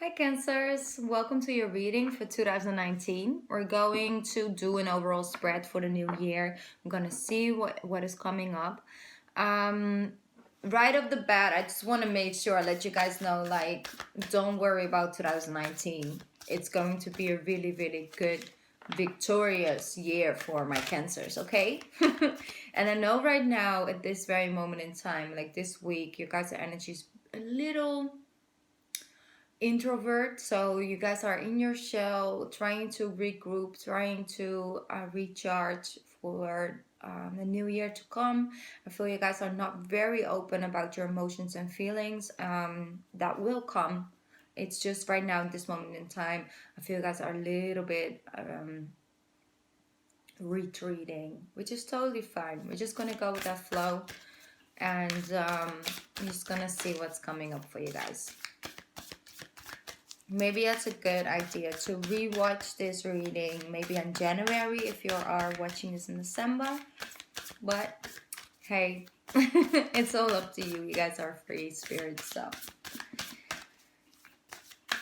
Hi Cancers, welcome to your reading for 2019. We're going to do an overall spread for the new year. I'm gonna see what is coming up. Right off the bat, I just want to make sure I let you guys know, like, don't worry about 2019. It's going to be a really, really good, victorious year for my Cancers, okay? And I know right now, at this very moment in time, like this week, your guys' energy is a little introvert, so you guys are in your shell, trying to regroup, trying to recharge for the new year to come. I feel you guys are not very open about your emotions and feelings. That will come. It's just right now, at this moment in time, I feel you guys are a little bit retreating, which is totally fine. We're just gonna go with that flow, and I'm just gonna see what's coming up for you guys. Maybe that's a good idea to rewatch this reading maybe in January if you are watching this in December. But hey, it's all up to you. You guys are free spirits, so.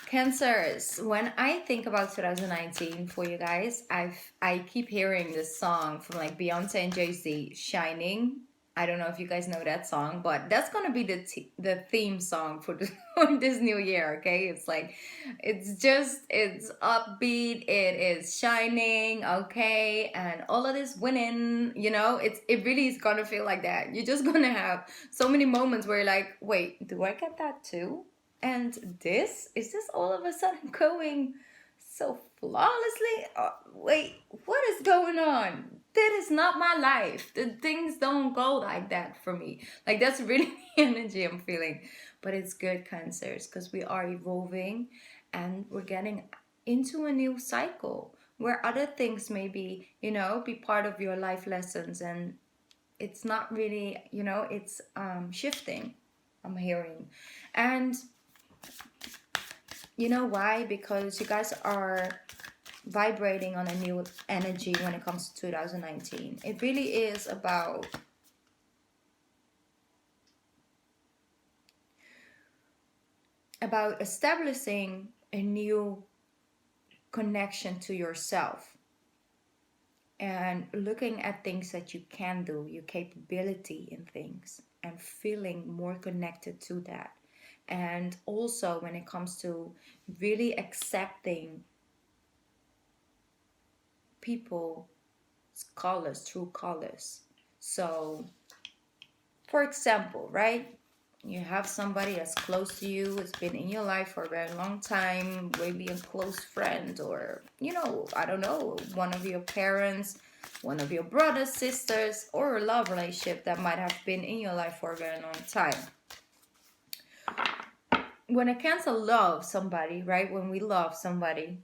Cancers, when I think about 2019 for you guys, I keep hearing this song from like Beyonce and Jay-Z, Shining. I don't know if you guys know that song, but that's gonna be the theme song for this new year. Okay, it's like it's upbeat. It is shining. Okay, and all of this winning. You know, it really is gonna feel like that. You're just gonna have so many moments where you're like, wait, do I get that too? And is this all of a sudden going so flawlessly? Wait, what is going on? That is not my life. The things don't go like that for me. Like, that's really the energy I'm feeling. But it's good, Cancers, because we are evolving and we're getting into a new cycle where other things maybe, be part of your life lessons, and it's not really, it's shifting, I'm hearing. And you know why? Because you guys are vibrating on a new energy when it comes to 2019. It really is about establishing a new connection to yourself and looking at things that you can do, your capability in things, and feeling more connected to that. And also when it comes to really accepting people's colors, true colors. So, for example, right? You have somebody that's close to you, it's been in your life for a very long time, maybe a close friend, or, I don't know, one of your parents, one of your brothers, sisters, or a love relationship that might have been in your life for a very long time. When a Cancer loves somebody, right? When we love somebody,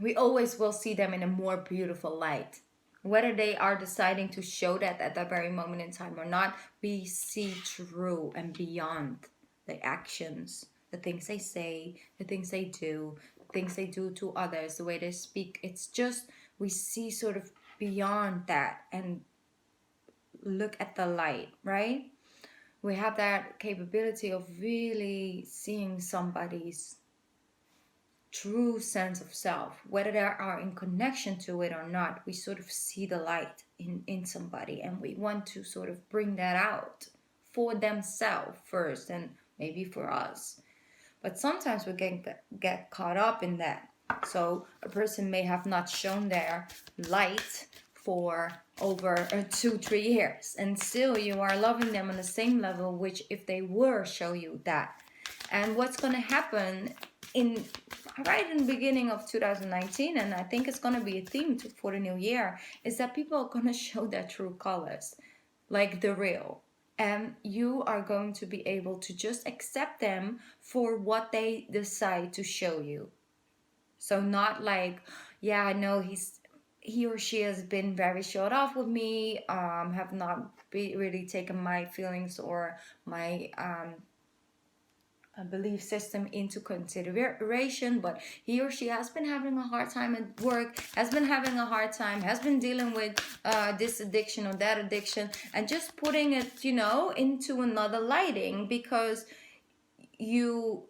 we always will see them in a more beautiful light. Whether they are deciding to show that at that very moment in time or not, we see through and beyond the actions, the things they say, the things they do, the things they do to others, the way they speak. It's just, we see sort of beyond that and look at the light, right? We have that capability of really seeing somebody's true sense of self, whether they are in connection to it or not. We sort of see the light in somebody, and we want to sort of bring that out for themselves first, and maybe for us. But sometimes we get caught up in that. So a person may have not shown their light for over 2-3 years, and still you are loving them on the same level, which if they were show you that. And what's going to happen right in the beginning of 2019, and I think it's going to be a theme for the new year, is that people are going to show their true colors, like the real. And you are going to be able to just accept them for what they decide to show you. So not like, yeah, I know he or she has been very short off with me, have not really taken my feelings or my belief system into consideration, but he or she has been having a hard time at work, has been having a hard time, has been dealing with this addiction or that addiction, and just putting it, into another lighting, because you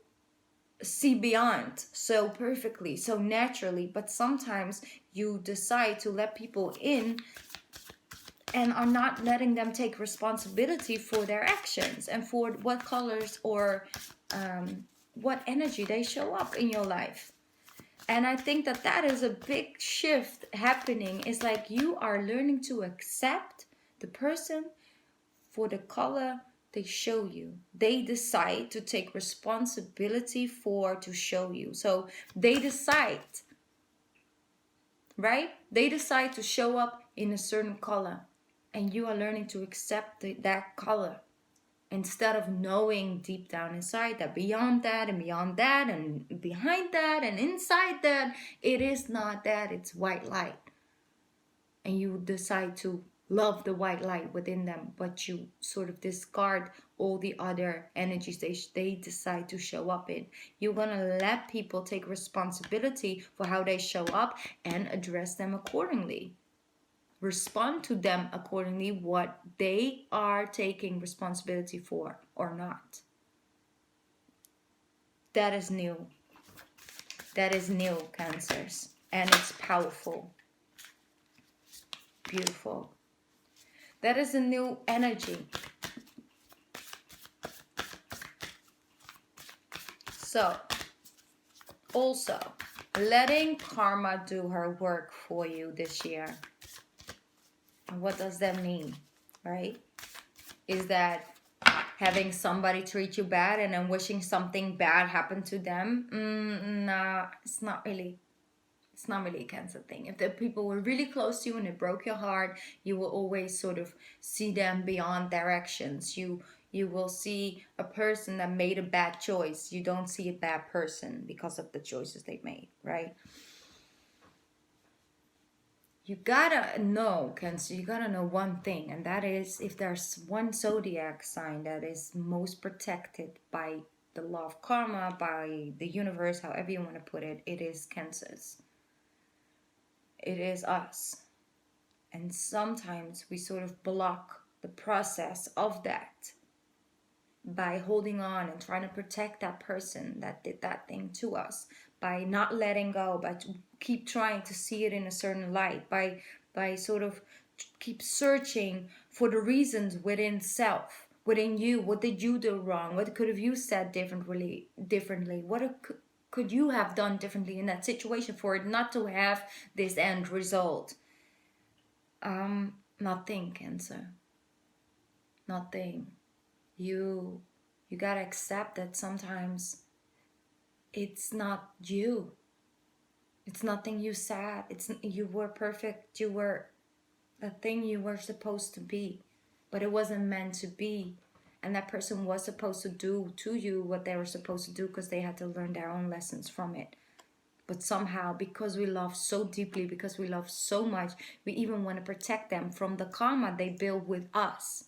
see beyond so perfectly, so naturally, but sometimes you decide to let people in and are not letting them take responsibility for their actions and for what colors or what energy they show up in your life. And I think that that is a big shift happening. It's like you are learning to accept the person for the color they show you. They decide to take responsibility for to show you. So they decide, right? They decide to show up in a certain color, and you are learning to accept that color instead of knowing deep down inside that beyond that and beyond that and behind that and inside that, it is not that, it's white light. And you decide to love the white light within them, but you sort of discard all the other energies they decide to show up in. You're gonna let people take responsibility for how they show up and address them accordingly. Respond to them accordingly, what they are taking responsibility for or not. That is new. That is new, Cancers. And it's powerful. Beautiful. That is a new energy. So, also, letting karma do her work for you this year. And what does that mean, right? Is that having somebody treat you bad and then wishing something bad happened to them? Nah, it's not really. It's not really a Cancer thing. If the people were really close to you and it broke your heart, you will always sort of see them beyond their actions. You will see a person that made a bad choice. You don't see a bad person because of the choices they made, right? You gotta know, Cancer, you gotta know one thing, and that is, if there's one zodiac sign that is most protected by the law of karma, by the universe, however you want to put it, it is Cancers. It is us. And sometimes we sort of block the process of that by holding on and trying to protect that person that did that thing to us, by not letting go, by keep trying to see it in a certain light, by sort of keep searching for the reasons within self, within you. What did you do wrong? What could have you said differently? What could you have done differently in that situation for it not to have this end result? Nothing, Cancer. Nothing. You gotta accept that sometimes it's not you. It's nothing you said. You were perfect. You were the thing you were supposed to be, but it wasn't meant to be. And that person was supposed to do to you what they were supposed to do because they had to learn their own lessons from it. But somehow, because we love so deeply, because we love so much, we even want to protect them from the karma they build with us.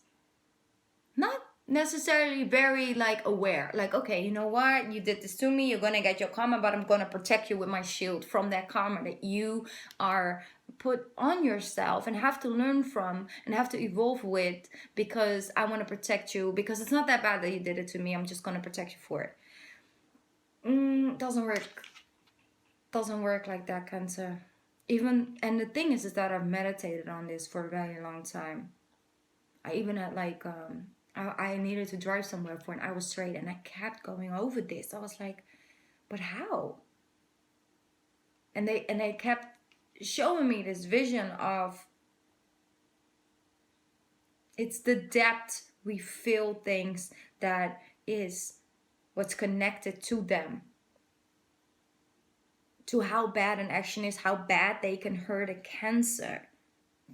Not necessarily very aware, okay, you know what, you did this to me, you're gonna get your karma, but I'm gonna protect you with my shield from that karma that you are put on yourself and have to learn from and have to evolve with, because I want to protect you, because it's not that bad that you did it to me, I'm just gonna protect you for it. Doesn't work like that, Cancer. And the thing is that I've meditated on this for a very long time. I even had I needed to drive somewhere for an hour straight, and I kept going over this. I was like, but how? And they kept showing me this vision of, it's the depth we feel things that is what's connected to them, to how bad an action is, how bad they can hurt a Cancer,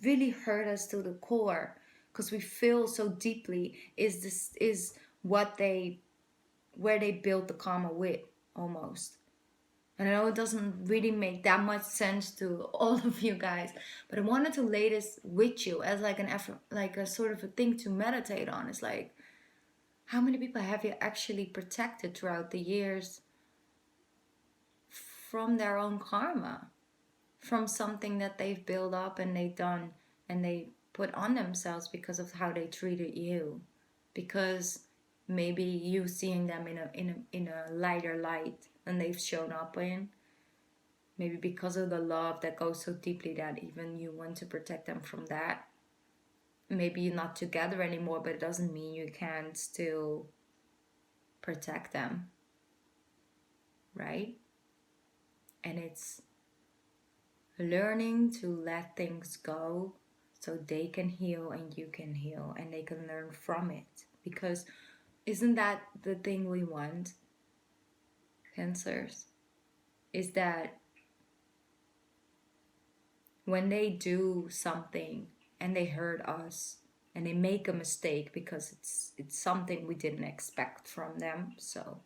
really hurt us to the core. Because we feel so deeply is where they build the karma with, almost. And I know it doesn't really make that much sense to all of you guys, but I wanted to lay this with you as an effort, a sort of a thing to meditate on. It's like, how many people have you actually protected throughout the years from their own karma, from something that they've built up and they've done and they put on themselves because of how they treated you? Because maybe you seeing them in a lighter light than they've shown up in. Maybe because of the love that goes so deeply that even you want to protect them from that. Maybe you're not together anymore, but it doesn't mean you can't still protect them, right? And it's learning to let things go so they can heal and you can heal and they can learn from it. Because isn't that the thing we want, Cancers? Is that when they do something and they hurt us and they make a mistake because it's something we didn't expect from them, so,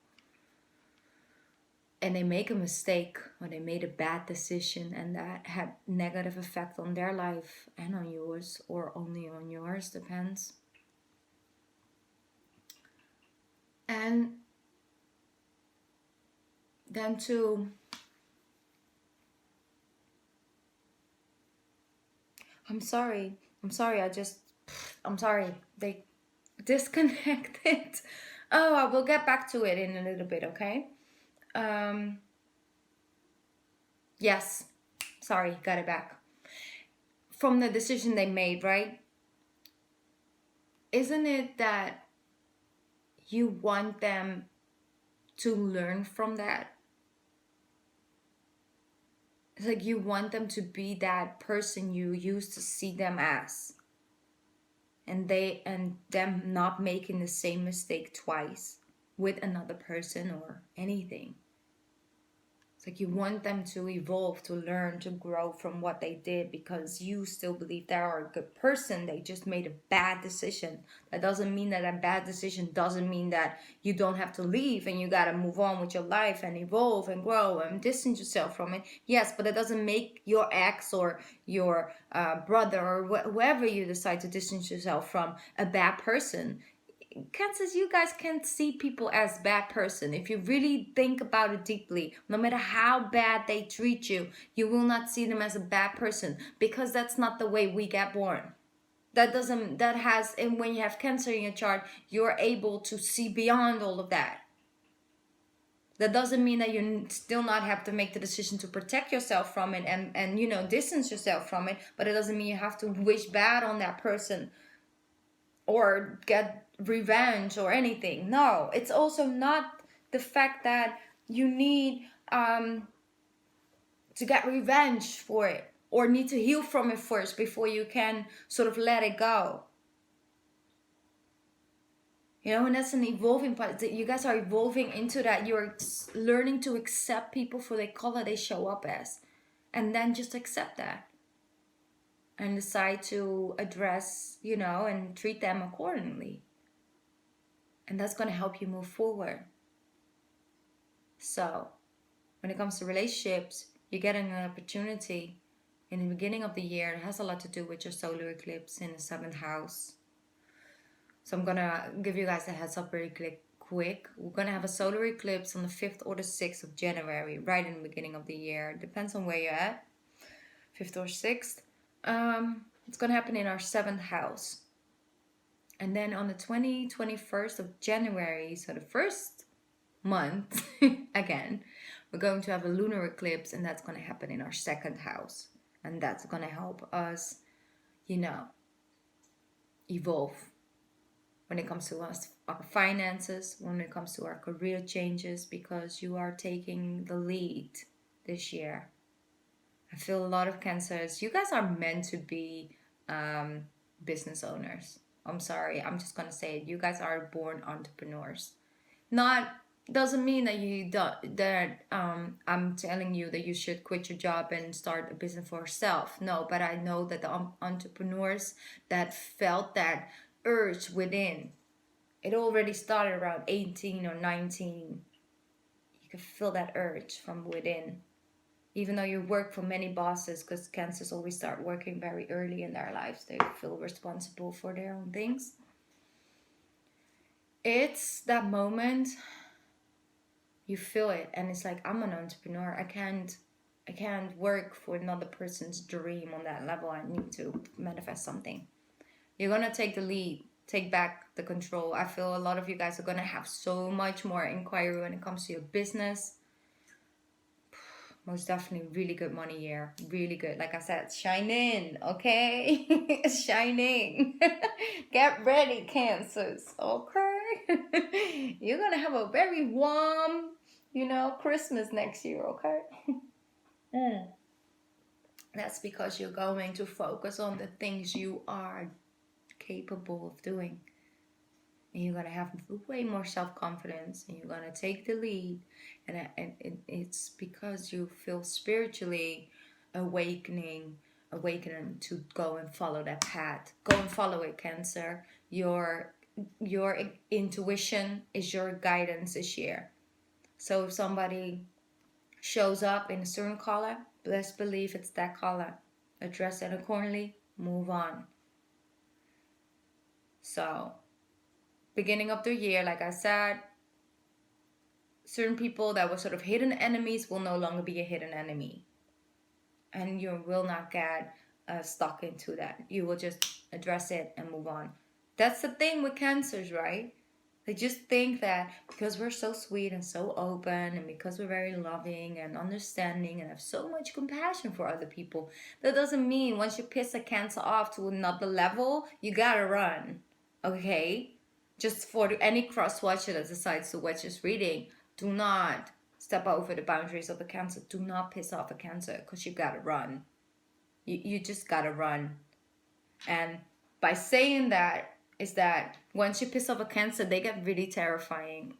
and they make a mistake or they made a bad decision and that had negative effect on their life and on yours, or only on yours, depends. And then to I'm sorry, they disconnected. Oh, I will get back to it in a little bit, okay? Yes, sorry, got it back. From the decision they made, right? Isn't it that you want them to learn from that? It's like you want them to be that person you used to see them as. And them not making the same mistake twice with another person or anything. It's like you want them to evolve, to learn, to grow from what they did, because you still believe they are a good person. They just made a bad decision. That doesn't mean that a bad decision doesn't mean that you don't have to leave and you got to move on with your life and evolve and grow and distance yourself from it. Yes, but it doesn't make your ex or your brother or whoever you decide to distance yourself from a bad person. Cancers, you guys can't see people as bad person. If you really think about it deeply, no matter how bad they treat you, you will not see them as a bad person, because that's not the way we get born. And when you have Cancer in your chart, you're able to see beyond all of that. That doesn't mean that you still not have to make the decision to protect yourself from it and distance yourself from it, but it doesn't mean you have to wish bad on that person or get revenge or anything. No, it's also not the fact that you need to get revenge for it or need to heal from it first before you can sort of let it go. And that's an evolving part. You guys are evolving into that. You're learning to accept people for the color they show up as, and then just accept that and decide to address, and treat them accordingly. And that's going to help you move forward. So, when it comes to relationships, you're getting an opportunity in the beginning of the year. It has a lot to do with your solar eclipse in the 7th house. So I'm going to give you guys a heads up really quick. We're going to have a solar eclipse on the 5th or the 6th of January, right in the beginning of the year. Depends on where you're at, 5th or 6th. It's going to happen in our 7th house. And then on the 21st of January, so the first month, again, we're going to have a lunar eclipse, and that's going to happen in our 2nd house. And that's going to help us, evolve when it comes to our finances, when it comes to our career changes, because you are taking the lead this year. I feel a lot of Cancers, you guys are meant to be business owners. I'm sorry, I'm just gonna say it. You guys are born entrepreneurs. Doesn't mean that I'm telling you that you should quit your job and start a business for yourself. No, but I know that the entrepreneurs that felt that urge within, it already started around 18 or 19. You can feel that urge from within. Even though you work for many bosses, because Cancers always start working very early in their lives. They feel responsible for their own things. It's that moment, you feel it, and it's like, I'm an entrepreneur. I can't work for another person's dream on that level. I need to manifest something. You're going to take the lead. Take back the control. I feel a lot of you guys are going to have so much more inquiry when it comes to your business. Most definitely really good money year. Really good. Like I said, shine in, okay? Shining. Get ready, Cancers, okay? You're going to have a very warm, Christmas next year, okay? That's because you're going to focus on the things you are capable of doing. And you're going to have way more self-confidence, and you're going to take the lead. And it's because you feel spiritually awakening to go and follow that path. Go and follow it, Cancer. Your intuition is your guidance this year. So if somebody shows up in a certain color, best believe it's that color. Address it accordingly, move on. So beginning of the year, like I said, certain people that were sort of hidden enemies will no longer be a hidden enemy. And you will not get stuck into that. You will just address it and move on. That's the thing with Cancers, right? They just think that because we're so sweet and so open, and because we're very loving and understanding and have so much compassion for other people, that doesn't mean once you piss a Cancer off to another level, you gotta run. Okay? Just for any cross-watcher that decides to watch this reading, do not step over the boundaries of a Cancer. Do not piss off a Cancer, because you gotta run. You just gotta run. And by saying that, is that once you piss off a Cancer, they get really terrifying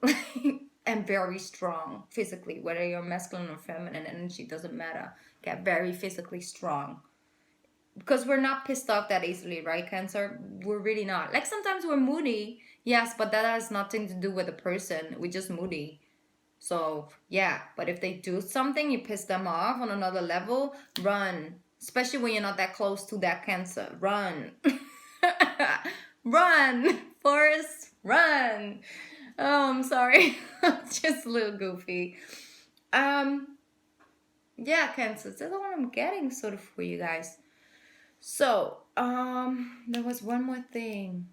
and very strong physically. Whether you're masculine or feminine energy, doesn't matter. Get very physically strong. Because we're not pissed off that easily, right, Cancer? We're really not. Like, sometimes we're moody, yes, but that has nothing to do with the person. We're just moody. So, yeah, but if they do something, you piss them off on another level, run. Especially when you're not that close to that Cancer. Run. Run, Forrest, run. Oh, I'm sorry. Just a little goofy. Yeah, Cancers, that's what I'm getting sort of for you guys. So, there was one more thing.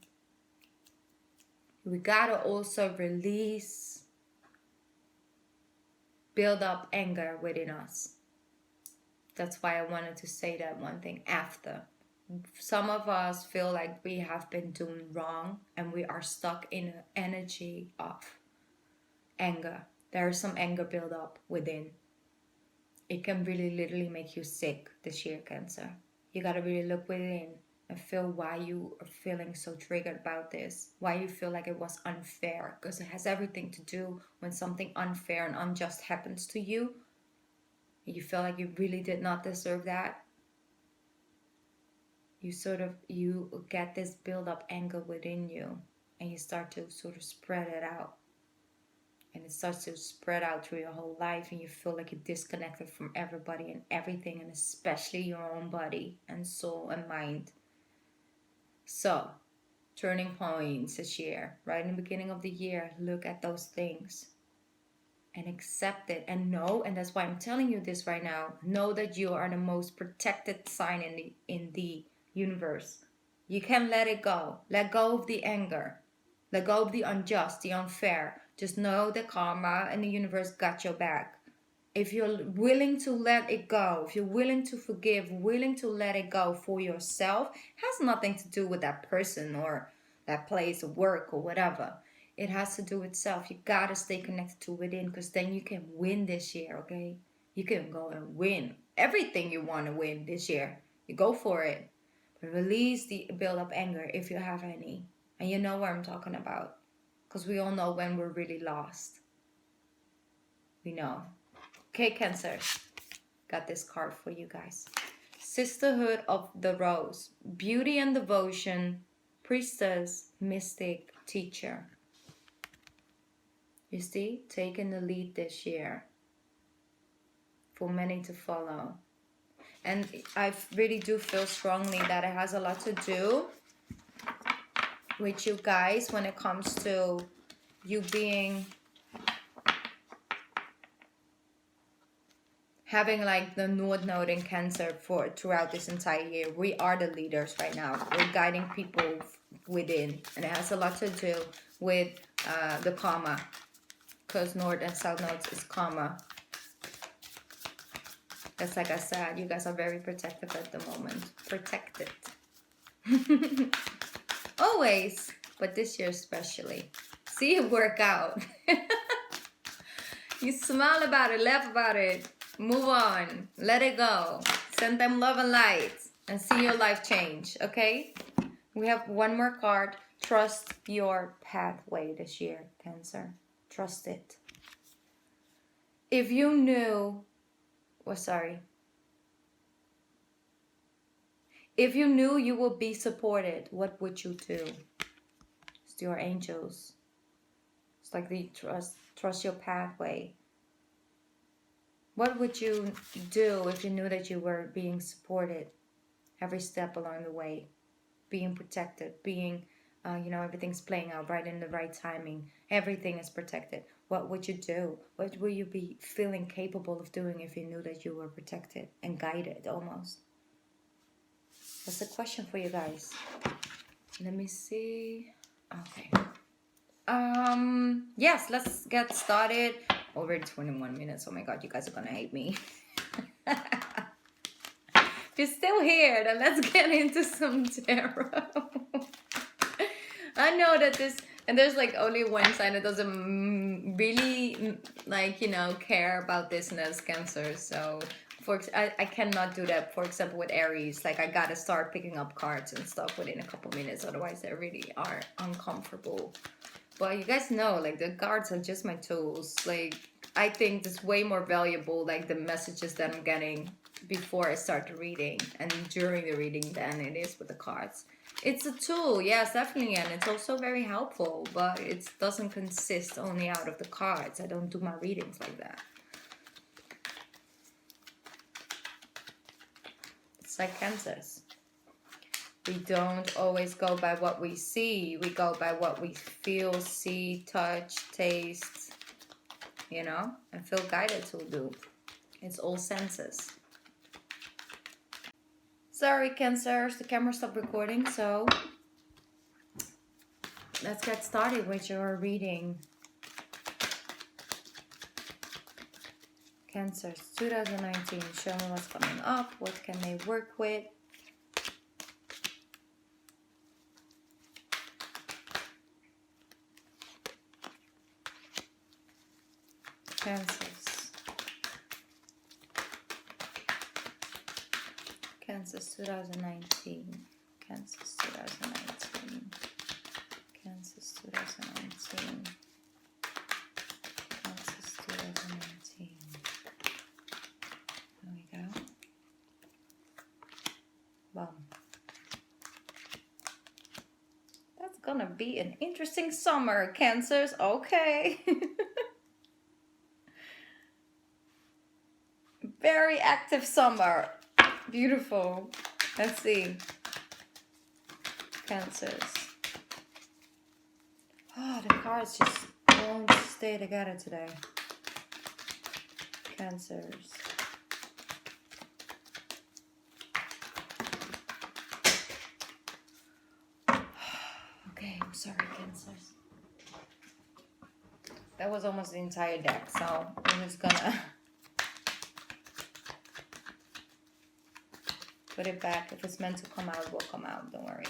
We gotta also release, build up anger within us. That's why I wanted to say that one thing after. Some of us feel like we have been doing wrong and we are stuck in an energy of anger. There is some anger build up within. It can really literally make you sick this year, Cancer. You gotta really look within and feel why you are feeling so triggered about this. Why you feel like it was unfair. Because it has everything to do when something unfair and unjust happens to you. You feel like you really did not deserve that. You get this build up anger within you, and you start to sort of spread it out, and it starts to spread out through your whole life, and you feel like you're disconnected from everybody and everything, and especially your own body and soul and mind. So turning points this year, right in the beginning of the year, look at those things and accept it, and know, and that's why I'm telling you this right now, know that you are the most protected sign in the universe. You can let it go. Let go of the anger. Let go of the unjust, the unfair. Just know that karma and the universe got your back. If you're willing to let it go, if you're willing to forgive, willing to let it go for yourself, it has nothing to do with that person or that place of work or whatever. It has to do with self. You gotta stay connected to within, because then you can win this year, okay? You can go and win everything you want to win this year. You go for it. Release the build-up anger if you have any. And you know what I'm talking about. Because we all know when we're really lost. We know. Okay, Cancer. Got this card for you guys. Sisterhood of the Rose. Beauty and devotion. Priestess, mystic, teacher. You see? Taking the lead this year. For many to follow. And I really do feel strongly that it has a lot to do with you guys when it comes to you being, having like the North Node in Cancer for throughout this entire year. We are the leaders right now. We're guiding people within. And it has a lot to do with the karma. Because North and South nodes is karma. That's like I said, you guys are very protective at the moment. Protected. Always. But this year especially. See it work out. You smile about it, laugh about it. Move on. Let it go. Send them love and light. And see your life change. Okay? We have one more card. Trust your pathway this year, Cancer. Trust it. If you knew... Oh, sorry. If you knew you would be supported, what would you do? It's your angels. It's like the trust your pathway. What would you do if you knew that you were being supported every step along the way? Being protected, being, everything's playing out right in the right timing. Everything is protected. What would you do? What would you be feeling capable of doing if you knew that you were protected and guided almost? That's a question for you guys. Let me see. Okay. Yes, let's get started. Already 21 minutes. Oh my god, you guys are gonna hate me. If you're still here, then let's get into some tarot. I know that and there's like only one sign that doesn't really care about this, and that's Cancer. So I cannot do that. For example, with Aries, like I gotta start picking up cards and stuff within a couple minutes, otherwise they really are uncomfortable. But you guys know, like the cards are just my tools. Like I think it's way more valuable, like the messages that I'm getting before I start the reading and during the reading than it is with the cards. It's a tool, yes, definitely, and it's also very helpful, but it doesn't consist only out of the cards. I don't do my readings like that. It's like Cancers. We don't always go by what we see. We go by what we feel, see, touch, taste, and feel guided to do. It's all senses. Sorry, Cancers, the camera stopped recording, so let's get started with your reading. Cancers, 2019, show me what's coming up, what can they work with? Cancers. Cancers 2019. Cancers 2019. Cancers 2019. Cancers 2019. There we go. Boom. That's gonna be an interesting summer, Cancers. Okay. Very active summer. Beautiful. Let's see. Cancers. Oh, the cards just won't stay together today. Cancers. Okay, I'm sorry, Cancers. That was almost the entire deck, so I'm just gonna put it back. If it's meant to come out, it will come out. Don't worry.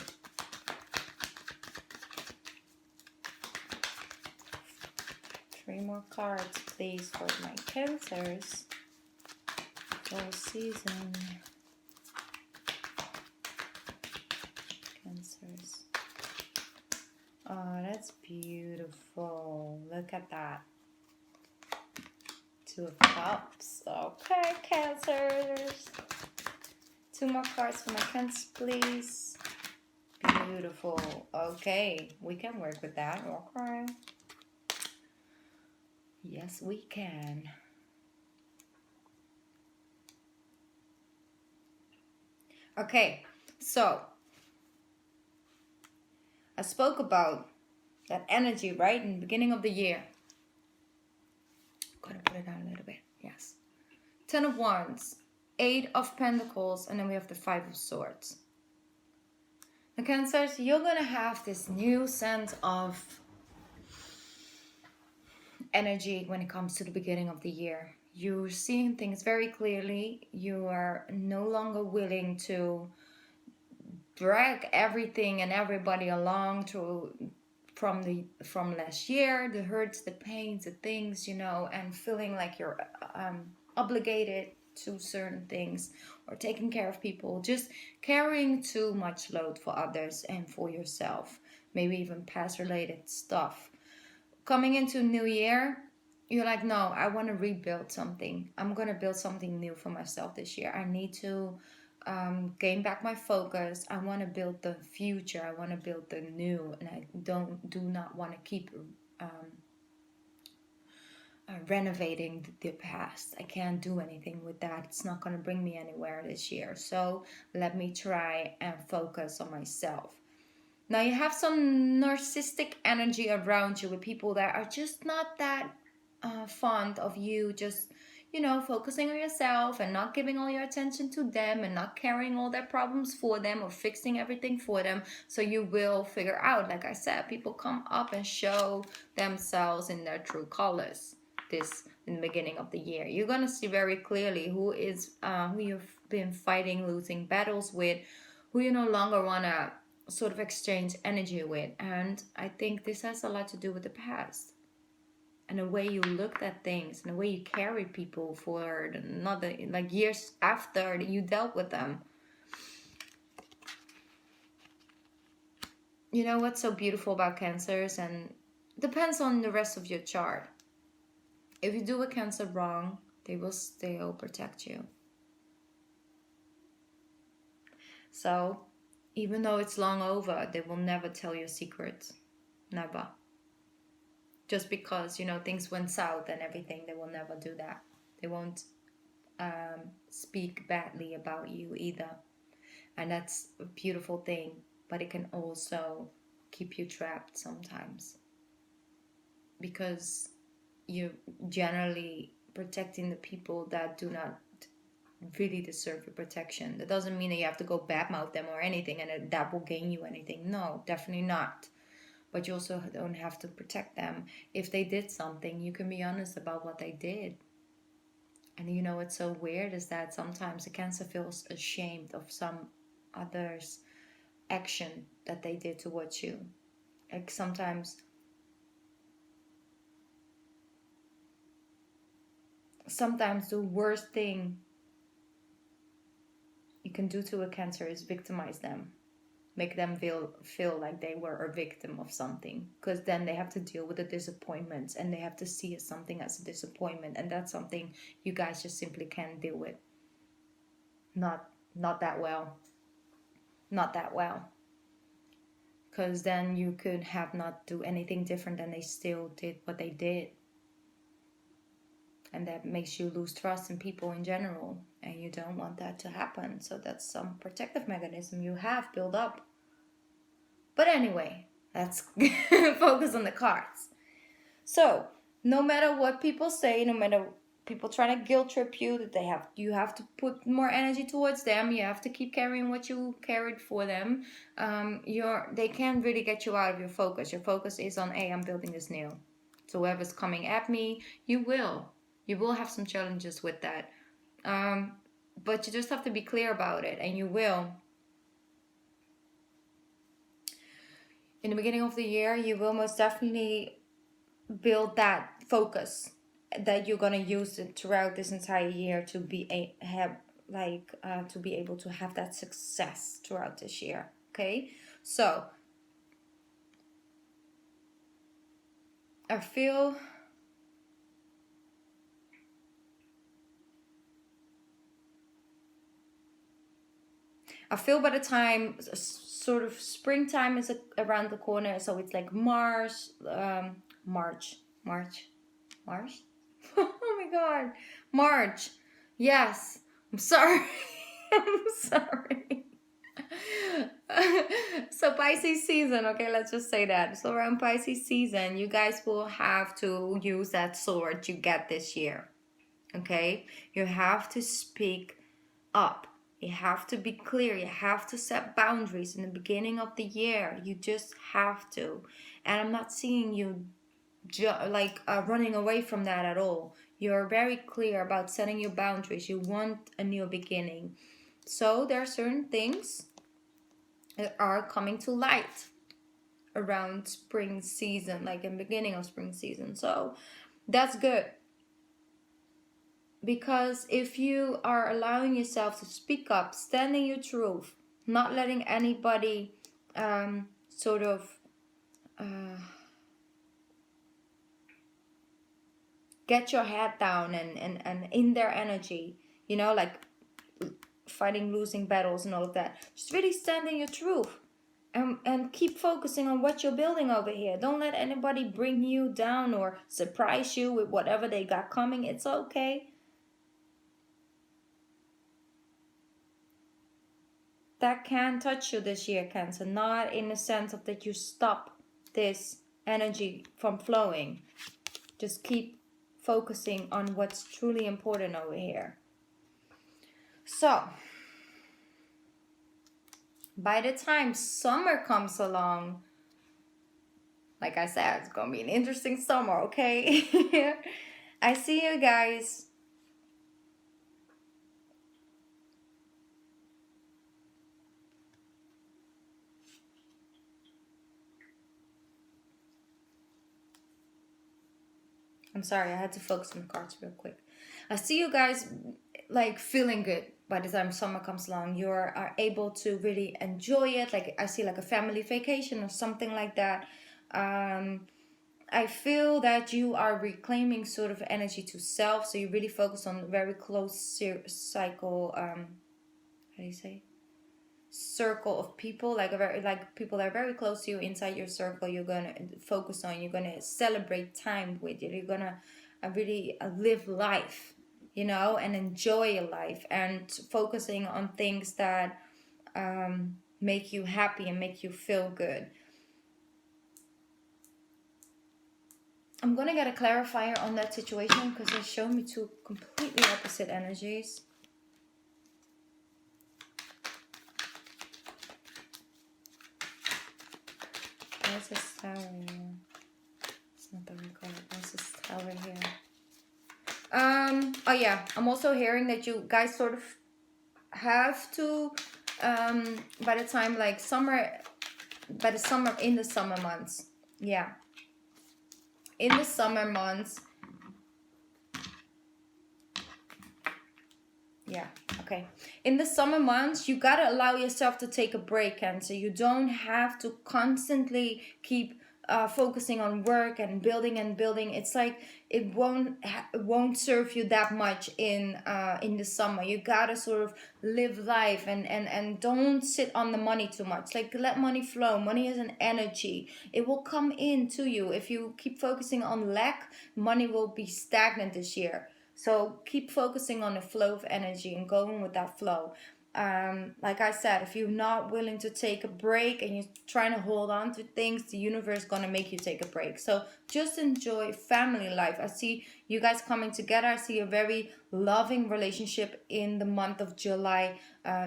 Three more cards, please, for my Cancers. Full season. Cancers. Oh, that's beautiful. Look at that. Two of Cups. Okay, Cancers. Two more cards for my Cancers, please. Beautiful. Okay, we can work with that. Okay. Yes, we can. Okay, so I spoke about that energy, right, in the beginning of the year. Gotta put it down a little bit. Yes. 10 of Wands. 8 of Pentacles, and then we have the 5 of Swords. The Cancers, you're going to have this new sense of energy when it comes to the beginning of the year. You're seeing things very clearly. You are no longer willing to drag everything and everybody along from last year, the hurts, the pains, the things, and feeling like you're obligated to certain things or taking care of people, just carrying too much load for others and for yourself, maybe even past related stuff. Coming into new year, you're like, no, I want to rebuild something. I'm going to build something new for myself this year. I need to gain back my focus. I want to build the future. I want to build the new, and I do not want to keep renovating the past. I can't do anything with that. It's not going to bring me anywhere this year. So let me try and focus on myself. Now you have some narcissistic energy around you with people that are just not that fond of you, just focusing on yourself and not giving all your attention to them and not carrying all their problems for them or fixing everything for them. So you will figure out, like I said, people come up and show themselves in their true colors this in the beginning of the year. You're gonna see very clearly who you've been fighting, losing battles with, who you no longer wanna sort of exchange energy with. And I think this has a lot to do with the past and the way you looked at things and the way you carry people for another, like years after you dealt with them. You know what's so beautiful about Cancers, and depends on the rest of your chart. If you do a Cancer wrong, they will still protect you. So even though it's long over, they will never tell your secrets. Never. Just because, things went south and everything, they will never do that. They won't speak badly about you either. And that's a beautiful thing. But it can also keep you trapped sometimes. Because you're generally protecting the people that do not really deserve your protection. That doesn't mean that you have to go badmouth them or anything and that will gain you anything. No, definitely not. But you also don't have to protect them. If they did something, you can be honest about what they did. And what's so weird is that sometimes a Cancer feels ashamed of some others' action that they did towards you. Like sometimes the worst thing you can do to a Cancer is victimize them. Make them feel like they were a victim of something, because then they have to deal with the disappointments and they have to see something as a disappointment, and that's something you guys just simply can't deal with. Not that well. Not that well. Because then you could have not do anything different and they still did what they did. And that makes you lose trust in people in general. And you don't want that to happen. So that's some protective mechanism you have built up. But anyway, let's focus on the cards. So, no matter what people say, no matter people trying to guilt trip you, that you have to put more energy towards them. You have to keep carrying what you carried for them. They can't really get you out of your focus. Your focus is on, hey, I'm building this new. So whoever's coming at me, you will have some challenges with that. But you just have to be clear about it, and you will. In the beginning of the year, you will most definitely build that focus that you're gonna use it throughout this entire year to be able to have that success throughout this year. Okay, so I feel by the time sort of springtime is around the corner, so it's like March. Oh my god, March. Yes, I'm sorry. I'm sorry. So Pisces season, okay, let's just say that. So around Pisces season, you guys will have to use that sword you get this year. Okay, you have to speak up. You have to be clear. You have to set boundaries in the beginning of the year. You just have to. And I'm not seeing you running away from that at all. You're very clear about setting your boundaries. You want a new beginning. So there are certain things that are coming to light around spring season, like in the beginning of spring season. So that's good. Because if you are allowing yourself to speak up, standing your truth, not letting anybody sort of get your head down and in their energy, you know, like fighting losing battles and all of that. Just really standing your truth and keep focusing on what you're building over here. Don't let anybody bring you down or surprise you with whatever they got coming. It's okay. That can touch you this year, Cancer. Not in the sense of that you stop this energy from flowing. Just keep focusing on what's truly important over here. So, by the time summer comes along, like I said, it's going to be an interesting summer, okay? I see you guys. I'm sorry, I had to focus on the cards real quick. I see you guys like feeling good by the time summer comes along. You are able to really enjoy it. Like I see like a family vacation or something like that. I feel that you are reclaiming sort of energy to self. So you really focus on very close cycle. How do you say? Circle of people, like people that are very close to you inside your circle. You're gonna focus on. You're gonna celebrate time with you. You're gonna really live life, you know, and enjoy your life, and focusing on things that make you happy and make you feel good. I'm gonna get a clarifier on that situation because they show me two completely opposite energies. Where's this tower here? It's not the right card. Where's this tower here? Oh yeah, I'm also hearing that you guys sort of have to by the time like in the summer months. Yeah. In the summer months. Yeah, okay. In the summer months, you gotta allow yourself to take a break, and so you don't have to constantly keep focusing on work and building and building. It's like it won't serve you that much in the summer. You gotta sort of live life and don't sit on the money too much. Like let money flow. Money is an energy. It will come in to you. If you keep focusing on lack, money will be stagnant this year. So keep focusing on the flow of energy and going with that flow. Like I said, if you're not willing to take a break and you're trying to hold on to things, the universe is going to make you take a break. So just enjoy family life. I see you guys coming together. I see a very loving relationship in the month of July,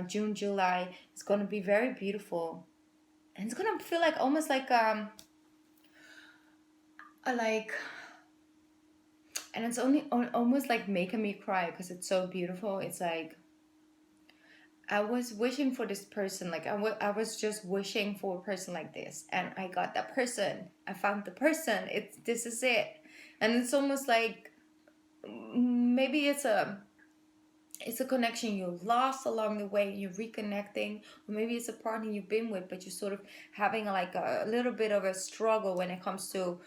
June, July. It's going to be very beautiful. And it's going to feel like almost like and it's almost like making me cry because it's so beautiful. It's like I was wishing for this person. Like I was just wishing for a person like this, and I got that person. I found the person. This is it. And it's almost like maybe it's a connection you lost along the way. You're reconnecting, or maybe it's a partner you've been with, but you're sort of having like a little bit of a struggle when it comes to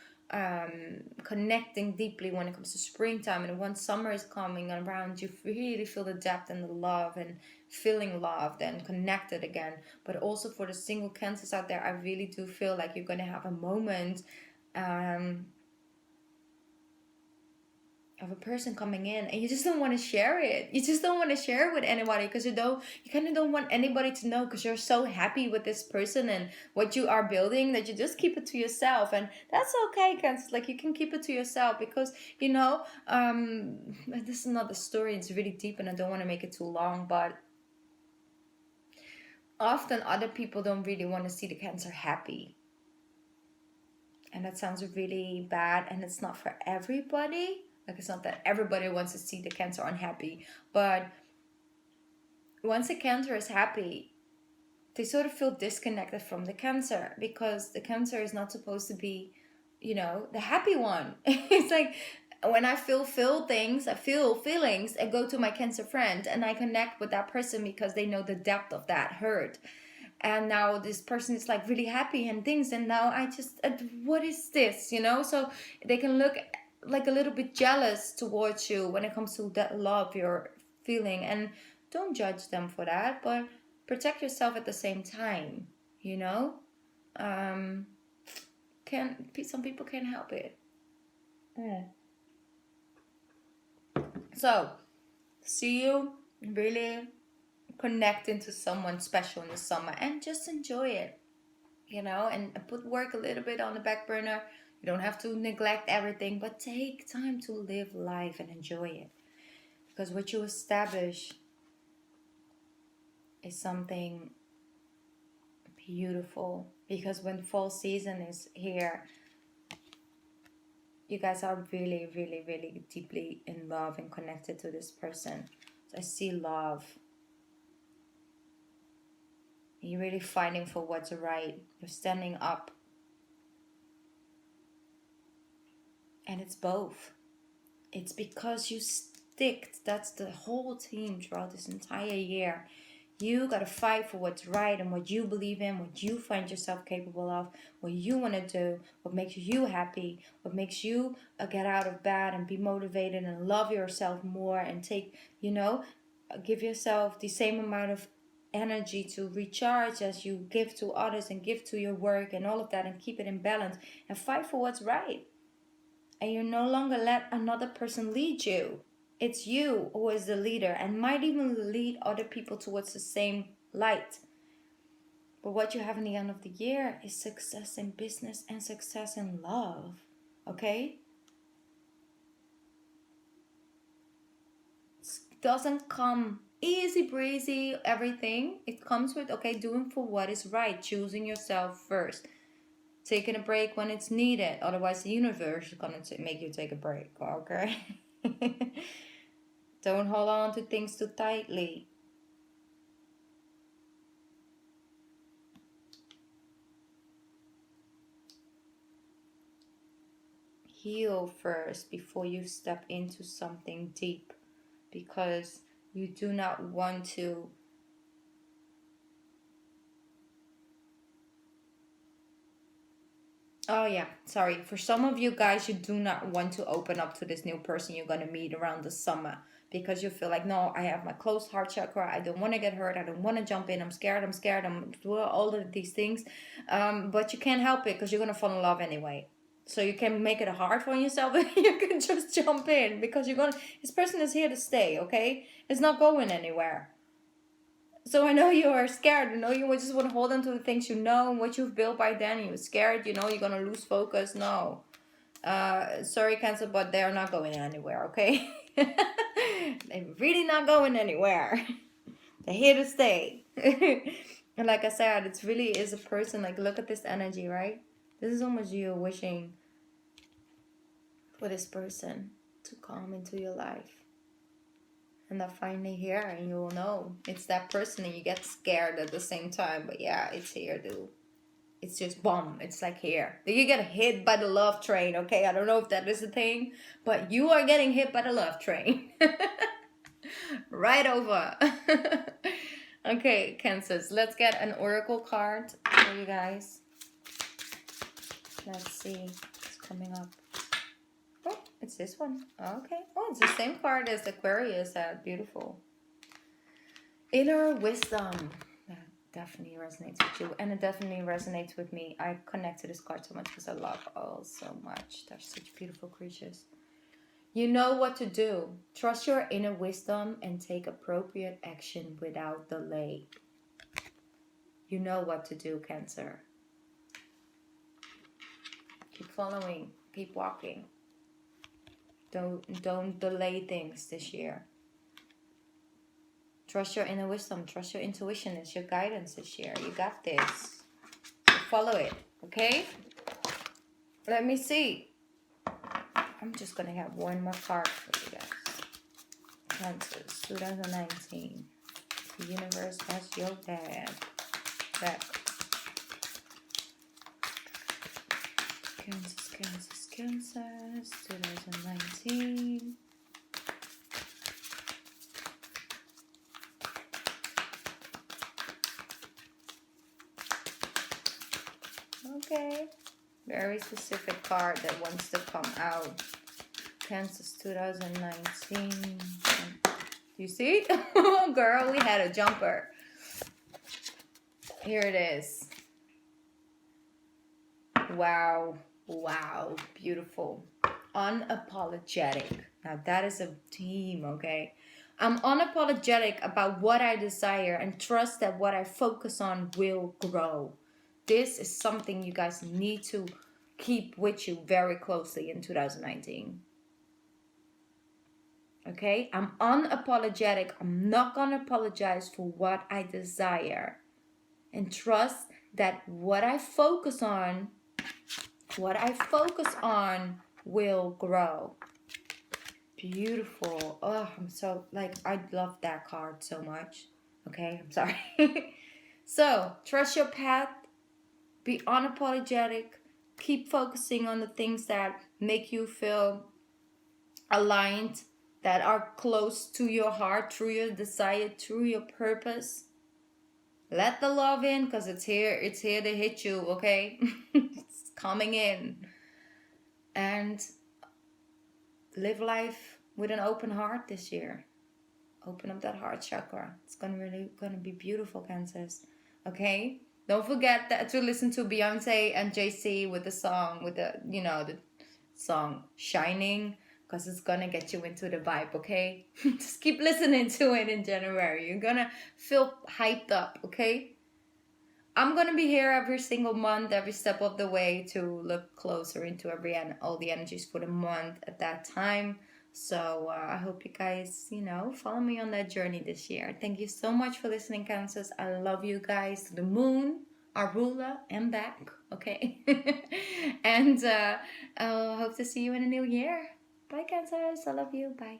connecting deeply when it comes to springtime. And once summer is coming around, you really feel the depth and the love and feeling loved and connected again. But also for the single cancers out there, I really do feel like you're going to have a moment of a person coming in, and you just don't want to share it. You just don't want to share it with anybody because you kind of don't want anybody to know, because you're so happy with this person and what you are building that you just keep it to yourself. And that's okay, Cancer. Like you can keep it to yourself because this is not the story. It's really deep and I don't want to make it too long, but often other people don't really want to see the Cancer happy. And that sounds really bad, and it's not for everybody. Like, it's not that everybody wants to see the Cancer unhappy, but once the Cancer is happy, they sort of feel disconnected from the Cancer, because the Cancer is not supposed to be, the happy one. It's like, when I feel things, I feel feelings, I go to my Cancer friend and I connect with that person because they know the depth of that hurt. And now this person is like really happy and things, and now I just, what is this, so they can look like a little bit jealous towards you when it comes to that love you're feeling. And don't judge them for that, but protect yourself at the same time. Some people can't help it. So see you really connecting to someone special in the summer, and just enjoy it, and put work a little bit on the back burner. You don't have to neglect everything, but take time to live life and enjoy it, because what you establish is something beautiful. Because when fall season is here, you guys are really, really, really deeply in love and connected to this person. So I see love. You're really fighting for what's right. You're standing up. And it's both. It's because you stick. That's the whole team throughout this entire year. You got to fight for what's right and what you believe in, what you find yourself capable of, what you want to do, what makes you happy, what makes you get out of bed and be motivated and love yourself more, and take, give yourself the same amount of energy to recharge as you give to others and give to your work and all of that, and keep it in balance and fight for what's right. And you no longer let another person lead you. It's you who is the leader, and might even lead other people towards the same light. But what you have in the end of the year is success in business and success in love. Okay? It doesn't come easy breezy, everything. It comes with, doing for what is right, choosing yourself first. Taking a break when it's needed. Otherwise, the universe is going to make you take a break. Okay? Don't hold on to things too tightly. Heal first before you step into something deep, because you do not want to for some of you guys, you do not want to open up to this new person you're going to meet around the summer, because you feel like, no, I have my closed heart chakra, I don't want to get hurt, I don't want to jump in, I'm scared, I'm doing all of these things, but you can't help it because you're going to fall in love anyway. So you can make it hard for yourself, and you can just jump in, because this person is here to stay, okay? It's not going anywhere. So I know you are scared. I know you just want to hold on to the things you know and what you've built by then. You're scared, you're going to lose focus. No. Sorry, Cancer, but they're not going anywhere, okay? They're really not going anywhere. They're here to stay. And like I said, it really is a person. Like, look at this energy, right? This is almost you wishing for this person to come into your life. And they're finally here, and you will know it's that person, and you get scared at the same time. But yeah, it's here, dude. It's just boom. It's like here. You get hit by the love train, okay? I don't know if that is a thing, but you are getting hit by the love train. Right over. Okay, Cancers. Let's get an oracle card for you guys. Let's see what's coming up. Oh, it's this one. Okay. Oh, it's the same card as Aquarius. Beautiful. Inner wisdom. That definitely resonates with you. And it definitely resonates with me. I connect to this card so much because I love all so much. They're such beautiful creatures. You know what to do. Trust your inner wisdom and take appropriate action without delay. You know what to do, Cancer. Keep following. Keep walking. Don't delay things this year. Trust your inner wisdom. Trust your intuition. It's your guidance this year. You got this. Follow it, okay? Let me see. I'm just going to have one more card for you guys. Cancers, 2019. The universe has your back. Kansas, 2019. Okay. Very specific card that wants to come out. Kansas, 2019. You see? Girl, we had a jumper. Here it is. Wow. Wow. Beautiful. Unapologetic. Now that is a theme, okay? I'm unapologetic about what I desire and trust that what I focus on will grow. This is something you guys need to keep with you very closely in 2019. Okay? I'm unapologetic. I'm not going to apologize for what I desire. And trust that what I focus on will grow. Beautiful. Oh, I'm so, I love that card so much. Okay, I'm sorry. So, trust your path. Be unapologetic. Keep focusing on the things that make you feel aligned, that are close to your heart, through your desire, through your purpose. Let the love in, because it's here to hit you, okay? It's coming in. And live life with an open heart this year. Open up that heart chakra. It's gonna be beautiful, Cancers. Okay? Don't forget to listen to Beyonce and Jay-Z with the song, the song Shining, because it's gonna get you into the vibe, okay? Just keep listening to it in January. You're gonna feel hyped up, okay? I'm gonna be here every single month, every step of the way, to look closer into all the energies for the month at that time. So I hope you guys, follow me on that journey this year. Thank you so much for listening, Cancers. I love you guys to the moon, our ruler, and back, okay? And I hope to see you in the new year. Bye, Cancers. I love you. Bye.